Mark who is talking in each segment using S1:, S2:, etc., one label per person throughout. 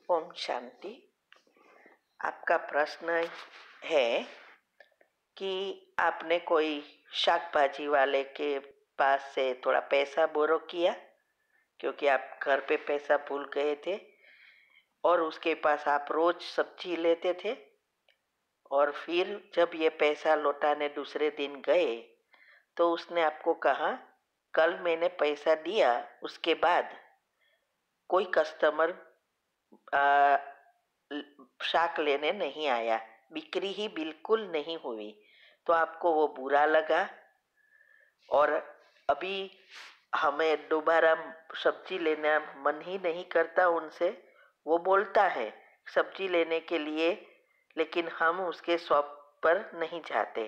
S1: ओम शांति। आपका प्रश्न है कि आपने कोई शाक भाजी वाले के पास से थोड़ा पैसा बोरो किया क्योंकि आप घर पे पैसा भूल गए थे और उसके पास आप रोज सब्जी लेते थे, और फिर जब ये पैसा लौटाने दूसरे दिन गए तो उसने आपको कहा कल मैंने पैसा दिया, उसके बाद कोई कस्टमर शाक लेने नहीं आया, बिक्री ही बिल्कुल नहीं हुई, तो आपको वो बुरा लगा और अभी हमें दोबारा सब्जी लेना मन ही नहीं करता उनसे। वो बोलता है सब्जी लेने के लिए, लेकिन हम उसके शॉप पर नहीं जाते।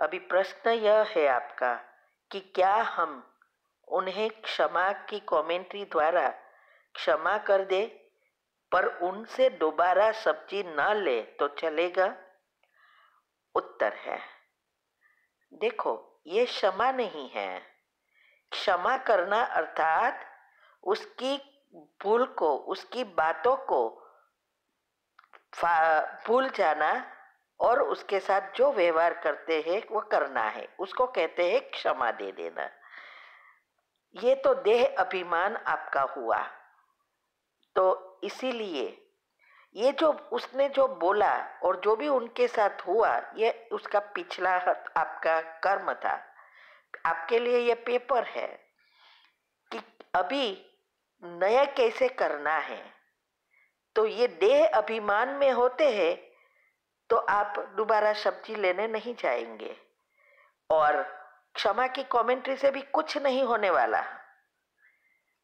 S1: अभी प्रश्न यह है आपका कि क्या हम उन्हें क्षमा की कमेंट्री द्वारा क्षमा कर दे पर उनसे दोबारा सब्जी ना ले तो चलेगा? उत्तर है, देखो, ये क्षमा नहीं है। क्षमा करना अर्थात उसकी भूल को, उसकी बातों को भूल जाना और उसके साथ जो व्यवहार करते हैं वो करना है, उसको कहते हैं क्षमा दे देना। ये तो देह अभिमान आपका हुआ, तो इसीलिए ये जो उसने जो बोला और जो भी उनके साथ हुआ, ये उसका पिछला आपका कर्म था। आपके लिए ये पेपर है कि अभी नया कैसे करना है। तो ये देह अभिमान में होते हैं तो आप दोबारा सब्जी लेने नहीं जाएंगे, और क्षमा की कमेंट्री से भी कुछ नहीं होने वाला।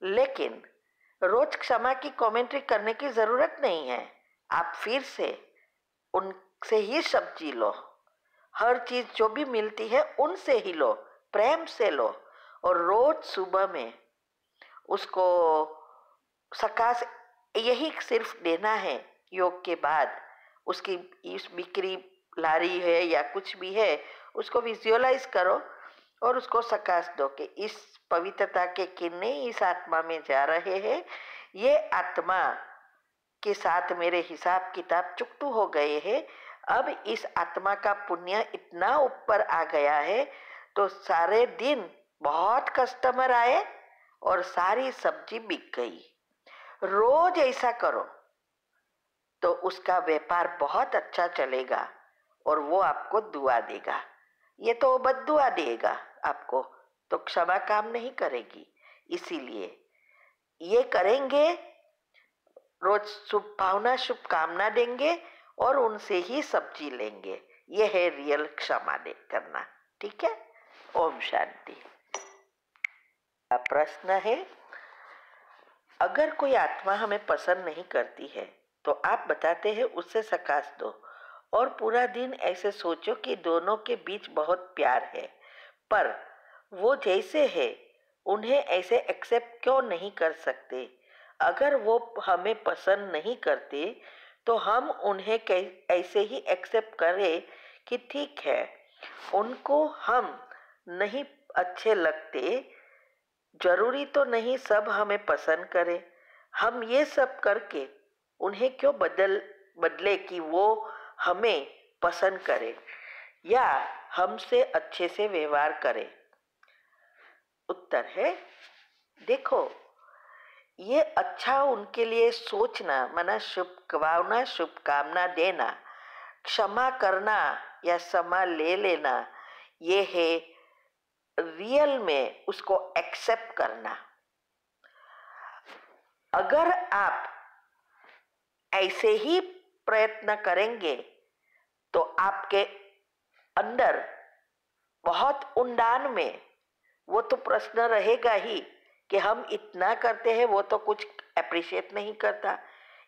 S1: लेकिन रोज क्षमा की कमेंट्री करने की जरूरत नहीं है। आप फिर से उनसे ही सब्जी लो, हर चीज जो भी मिलती है उनसे ही लो, प्रेम से लो, और रोज सुबह में उसको सकाश यही सिर्फ देना है। योग के बाद उसकी इस बिक्री लारी है या कुछ भी है, उसको विजुअलाइज करो और उसको सकाश दो कि इस पवित्रता के किरणें इस आत्मा में जा रहे हैं, ये आत्मा के साथ मेरे हिसाब किताब चुकतू हो गए हैं। अब इस आत्मा का पुण्य इतना ऊपर आ गया है तो सारे दिन बहुत कस्टमर आए और सारी सब्जी बिक गई। रोज ऐसा करो तो उसका व्यापार बहुत अच्छा चलेगा और वो आपको दुआ देगा। ये तो बद्दुआ देगा आपको, तो क्षमा काम नहीं करेगी। इसीलिए ये करेंगे, रोज शुभ भावना शुभकामना देंगे और उनसे ही सब्जी लेंगे। ये है रियल क्षमा दे करना। ठीक है? ओम शांति। प्रश्न है, अगर कोई आत्मा हमें पसंद नहीं करती है तो आप बताते हैं उससे सकाश दो और पूरा दिन ऐसे सोचो कि दोनों के बीच बहुत प्यार है, पर वो जैसे है उन्हें ऐसे एक्सेप्ट क्यों नहीं कर सकते? अगर वो हमें पसंद नहीं करते तो हम उन्हें ऐसे ही एक्सेप्ट करें कि ठीक है, उनको हम नहीं अच्छे लगते, जरूरी तो नहीं सब हमें पसंद करें। हम ये सब करके उन्हें क्यों बदले कि वो हमें पसंद करे या हमसे अच्छे से व्यवहार करे? उत्तर है, देखो, ये अच्छा उनके लिए सोचना, माना शुभकामना शुभकामना देना, क्षमा करना या क्षमा ले लेना, ये है रियल में उसको एक्सेप्ट करना। अगर आप ऐसे ही प्रयत्न करेंगे तो आपके अंदर बहुत ऊंडान में वो तो प्रश्न रहेगा ही कि हम इतना करते हैं, वो तो कुछ अप्रिशिएट नहीं करता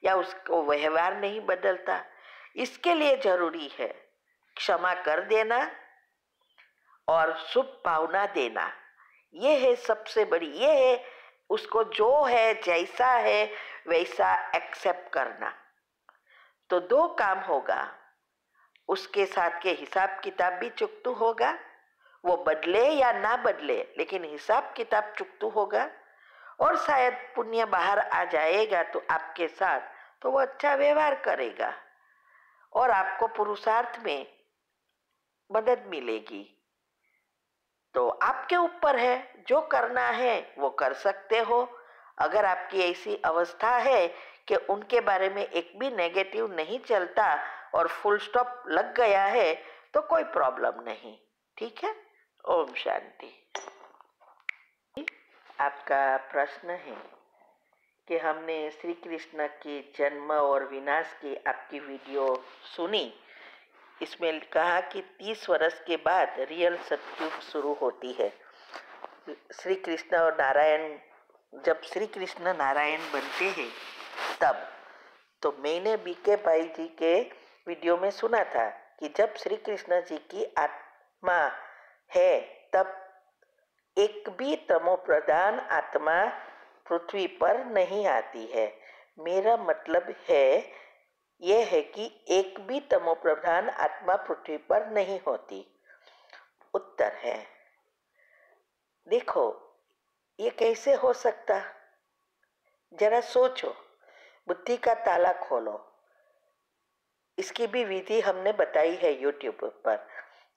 S1: या उसको व्यवहार नहीं बदलता। इसके लिए जरूरी है क्षमा कर देना और शुभ भावना देना। ये है सबसे बड़ी, ये है उसको जो है जैसा है वैसा एक्सेप्ट करना। तो दो काम होगा, उसके साथ के हिसाब किताब भी चुकतू होगा, वो बदले या ना बदले लेकिन हिसाब किताब चुकतू होगा, और शायद पुण्य बाहर आ जाएगा तो आपके साथ तो वो अच्छा व्यवहार करेगा और आपको पुरुषार्थ में मदद मिलेगी। तो आपके ऊपर है, जो करना है वो कर सकते हो। अगर आपकी ऐसी अवस्था है कि उनके बारे में एक भी नेगेटिव नहीं चलता और फुल स्टॉप लग गया है तो कोई प्रॉब्लम नहीं। ठीक है। ओम शांति। आपका प्रश्न है कि हमने श्री कृष्ण के जन्म और विनाश की आपकी वीडियो सुनी। इसमें कहा कि 30 वर्ष के बाद रियल सतयुग शुरू होती है। श्री कृष्ण और नारायण, जब श्री कृष्ण नारायण बनते हैं तब, तो मैंने बीके भाई जी के वीडियो में सुना था कि जब श्री कृष्ण जी की आत्मा है तब एक भी तमो प्रधान आत्मा पृथ्वी पर नहीं आती है। मेरा मतलब है यह है कि एक भी तमो प्रधान आत्मा पृथ्वी पर नहीं होती। उत्तर है, देखो ये कैसे हो सकता, जरा सोचो, बुद्धि का ताला खोलो। इसकी भी विधि हमने बताई है यूट्यूब पर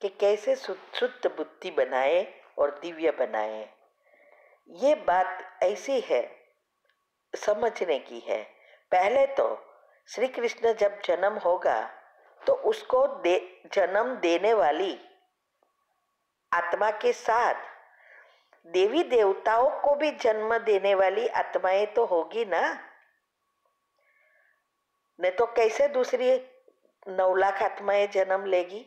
S1: कि कैसे शुद्ध बुद्धि बनाए और दिव्य बनाए। ये बात ऐसी है, समझने की है। पहले तो श्री कृष्ण जब जन्म होगा तो उसको जन्म देने वाली आत्मा के साथ देवी देवताओं को भी जन्म देने वाली आत्माएं तो होगी ना, नहीं तो कैसे दूसरी 9 लाख आत्माएं जन्म लेगी।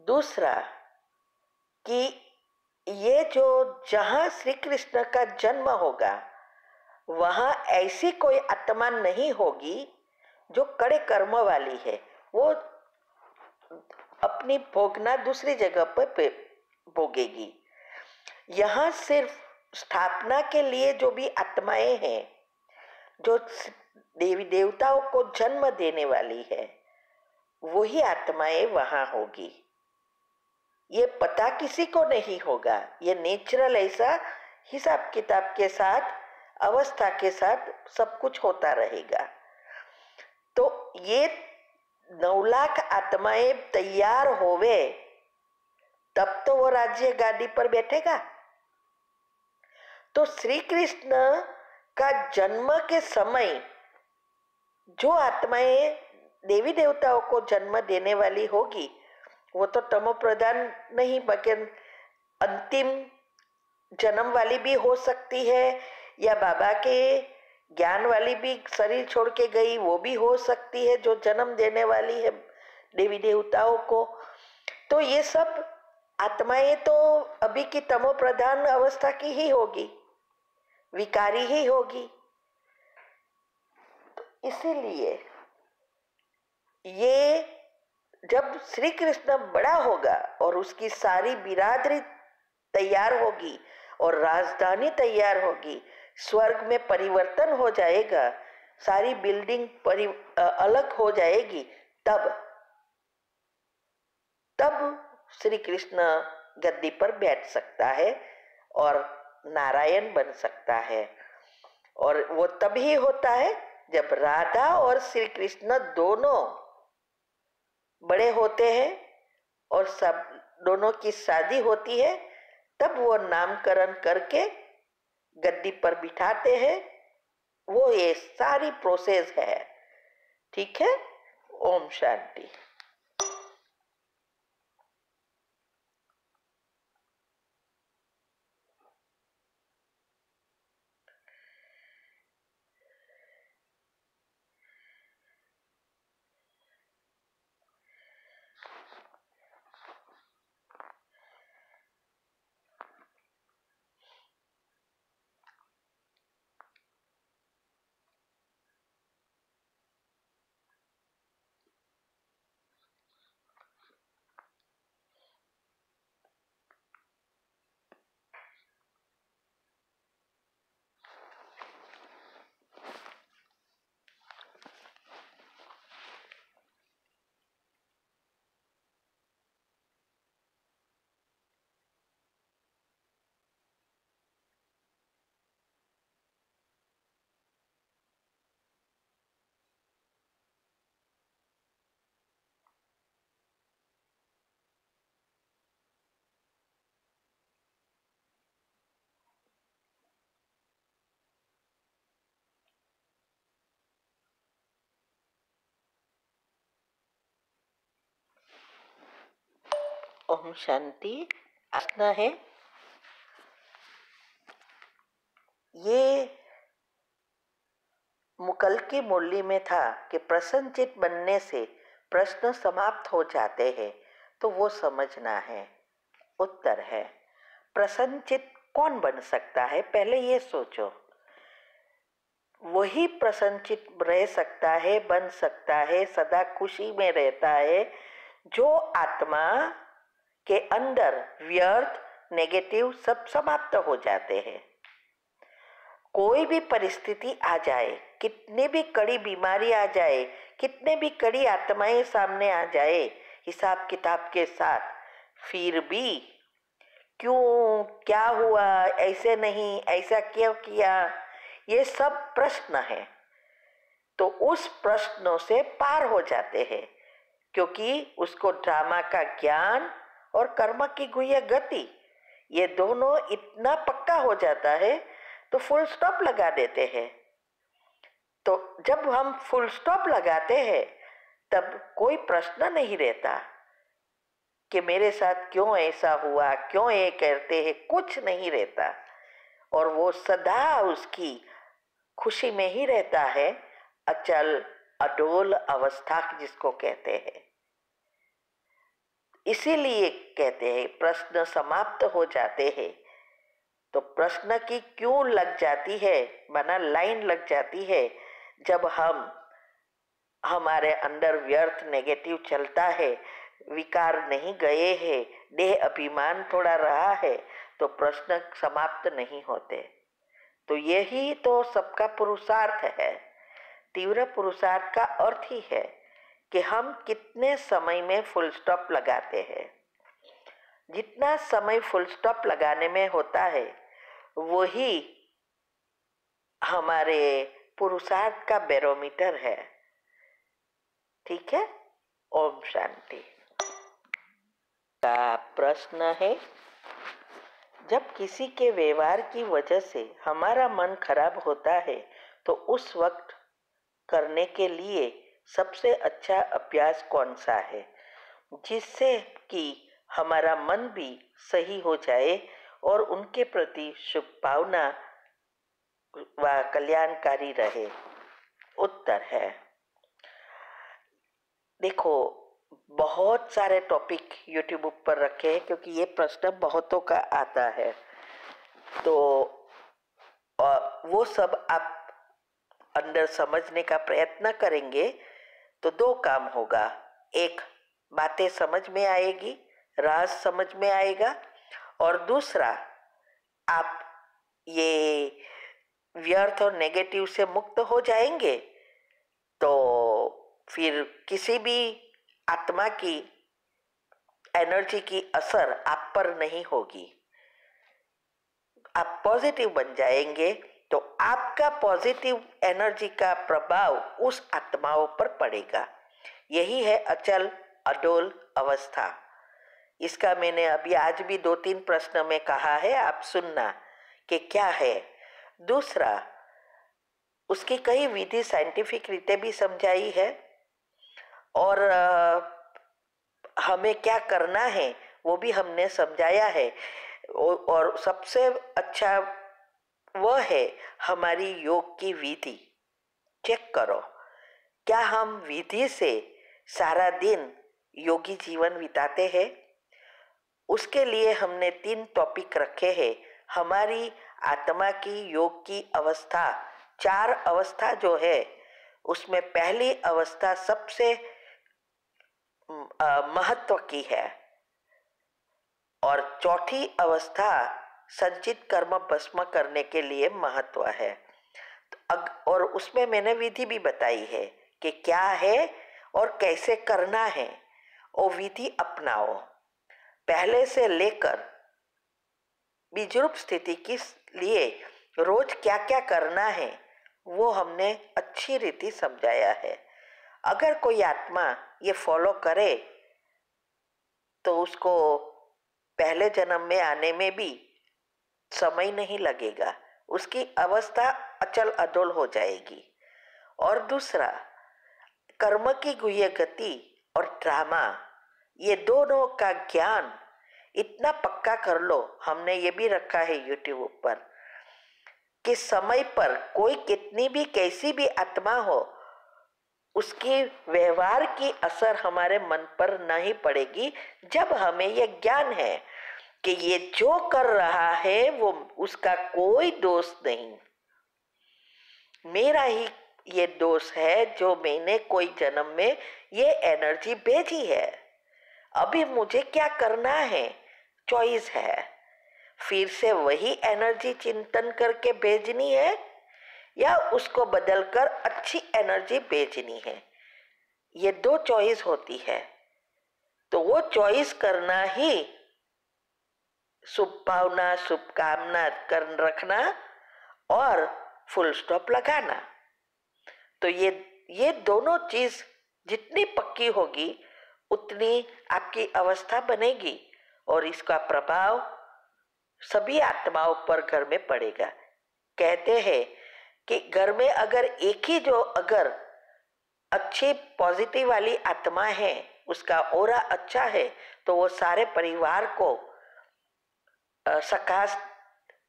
S1: दूसरा कि ये जो जहां श्री कृष्ण का जन्म होगा वहां ऐसी कोई आत्मा नहीं होगी जो कड़े कर्म वाली है, वो अपनी भोगना दूसरी जगह पर भोगेगी। यहाँ सिर्फ स्थापना के लिए जो भी आत्माएं हैं, जो देवी देवताओं को जन्म देने वाली है, वही आत्माएं वहां होगी। ये पता किसी को नहीं होगा, ये नेचुरल ऐसा हिसाब किताब के साथ, अवस्था के साथ सब कुछ होता रहेगा। तो ये 9 लाख आत्माएं तैयार होवे तब तो वो राज्य गादी पर बैठेगा। तो श्री कृष्ण का जन्म के समय जो आत्माएं देवी देवताओं को जन्म देने वाली होगी वो तो तमो प्रधान नहीं, बल्कि अंतिम जन्म वाली भी हो सकती है, या बाबा के ज्ञान वाली भी शरीर छोड़ के गई वो भी हो सकती है, जो जन्म देने वाली है देवी देवताओं को। तो ये सब आत्माएं तो अभी की तमो प्रधान अवस्था की ही होगी, विकारी ही होगी। तो इसीलिए ये जब श्री कृष्ण बड़ा होगा और उसकी सारी बिरादरी तैयार होगी और राजधानी तैयार होगी, स्वर्ग में परिवर्तन हो जाएगा, सारी बिल्डिंग अलग हो जाएगी, तब श्री कृष्ण गद्दी पर बैठ सकता है और नारायण बन सकता है। और वो तभी होता है जब राधा और श्री कृष्ण दोनों बड़े होते हैं और सब दोनों की शादी होती है, तब वो नामकरण करके गद्दी पर बिठाते हैं। वो ये सारी प्रोसेस है। ठीक है। ओम शांति। ओम शांति। आसना है ये कल की मुरली में था कि प्रसन्नचित बनने से प्रश्न समाप्त हो जाते हैं, तो वो समझना है। उत्तर है प्रसन्नचित कौन बन सकता है, पहले ये सोचो। वही प्रसन्नचित रह सकता है, बन सकता है, सदा खुशी में रहता है जो आत्मा के अंदर व्यर्थ नेगेटिव सब समाप्त हो जाते हैं। कोई भी परिस्थिति आ जाए, कितने भी कड़ी बीमारी आ जाए, कितने भी कड़ी आत्माएं सामने आ जाए हिसाब किताब के साथ, फिर भी क्यों, क्या हुआ, ऐसे नहीं, ऐसा क्यों किया, ये सब प्रश्न है। तो उस प्रश्नों से पार हो जाते हैं, क्योंकि उसको ड्रामा का ज्ञान और कर्म की गुह्य गति, ये दोनों इतना पक्का हो जाता है तो फुल स्टॉप लगा देते हैं। तो जब हम फुल स्टॉप लगाते हैं तब कोई प्रश्न नहीं रहता कि मेरे साथ क्यों ऐसा हुआ, क्यों ये करते हैं, कुछ नहीं रहता। और वो सदा उसकी खुशी में ही रहता है, अचल अडोल अवस्था जिसको कहते हैं। इसीलिए कहते हैं प्रश्न समाप्त हो जाते हैं। तो प्रश्न की क्यों लग जाती है, माना लाइन लग जाती है, जब हमारे अंदर व्यर्थ नेगेटिव चलता है, विकार नहीं गए हैं, देह अभिमान थोड़ा रहा है, तो प्रश्न समाप्त नहीं होते। तो यही तो सबका पुरुषार्थ है। तीव्र पुरुषार्थ का अर्थ ही है कि हम कितने समय में फुल स्टॉप लगाते हैं। जितना समय फुल स्टॉप लगाने में होता है वही हमारे पुरुषार्थ का बैरोमीटर है। ठीक है। ओम शांति। का प्रश्न है, जब किसी के व्यवहार की वजह से हमारा मन खराब होता है तो उस वक्त करने के लिए सबसे अच्छा अभ्यास कौन सा है, जिससे कि हमारा मन भी सही हो जाए और उनके प्रति शुभ भावना व कल्याणकारी रहे। उत्तर है, देखो बहुत सारे टॉपिक यूट्यूब पर रखे हैं, क्योंकि ये प्रश्न बहुतों का आता है। तो वो सब आप अंदर समझने का प्रयत्न करेंगे तो दो काम होगा। एक, बातें समझ में आएगी, राज समझ में आएगा, और दूसरा आप ये व्यर्थ और नेगेटिव से मुक्त हो जाएंगे। तो फिर किसी भी आत्मा की एनर्जी की असर आप पर नहीं होगी। आप पॉजिटिव बन जाएंगे तो आपका पॉजिटिव एनर्जी का प्रभाव उस आत्माओं पर पड़ेगा। यही है अचल अडोल अवस्था। इसका मैंने अभी आज भी 2-3 प्रश्न में कहा है, आप सुनना कि क्या है। दूसरा, उसकी कई विधि साइंटिफिक रीते भी समझाई है, और हमें क्या करना है वो भी हमने समझाया है। और सबसे अच्छा वह है हमारी योग की विधि। चेक करो, क्या हम विधि से सारा दिन योगी जीवन बिताते हैं। उसके लिए हमने 3 टॉपिक रखे हैं। हमारी आत्मा की योग की अवस्था, 4 अवस्था जो है उसमें पहली अवस्था सबसे महत्व की है, और चौथी अवस्था संचित कर्म भस्म करने के लिए महत्व है। और उसमें मैंने विधि भी बताई है कि क्या है और कैसे करना है, और विधि अपनाओ। पहले से लेकर बीजरूप स्थिति के लिए रोज क्या क्या करना है वो हमने अच्छी रीति समझाया है। अगर कोई आत्मा ये फॉलो करे तो उसको पहले जन्म में आने में भी समय नहीं लगेगा, उसकी अवस्था अचल अडोल हो जाएगी। और दूसरा, कर्म की गुह्य गति और ड्रामा, ये दोनों का ज्ञान इतना पक्का कर लो, हमने ये भी रखा है यूट्यूब पर कि समय पर कोई कितनी भी कैसी भी आत्मा हो, उसकी व्यवहार की असर हमारे मन पर नहीं पड़ेगी जब हमें ये ज्ञान है कि ये जो कर रहा है वो उसका कोई दोष नहीं, मेरा ही ये दोष है जो मैंने कोई जन्म में ये एनर्जी भेजी है। अभी मुझे क्या करना है, चॉइस है, फिर से वही एनर्जी चिंतन करके भेजनी है या उसको बदलकर अच्छी एनर्जी भेजनी है। ये दो चॉइस होती है, तो वो चॉइस करना ही शुभ भावना शुभकामना कर रखना और फुल स्टॉप लगाना। तो ये दोनों चीज जितनी पक्की होगी उतनी आपकी अवस्था बनेगी और इसका प्रभाव सभी आत्माओं पर घर में पड़ेगा। कहते हैं कि घर में अगर एक ही जो अगर अच्छी पॉजिटिव वाली आत्मा है, उसका ऑरा अच्छा है, तो वो सारे परिवार को सकाश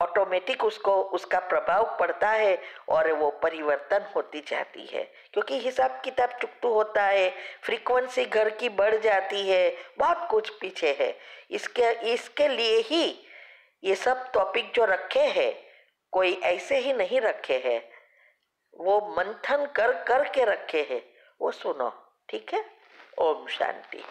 S1: ऑटोमेटिक उसको उसका प्रभाव पड़ता है और वो परिवर्तन होती जाती है, क्योंकि हिसाब किताब चुकतू होता है, फ्रीक्वेंसी घर की बढ़ जाती है, बहुत कुछ पीछे है। इसके लिए ही ये सब टॉपिक जो रखे हैं, कोई ऐसे ही नहीं रखे हैं, वो मंथन कर कर के रखे हैं, वो सुनो, ठीक है। ओम शांति।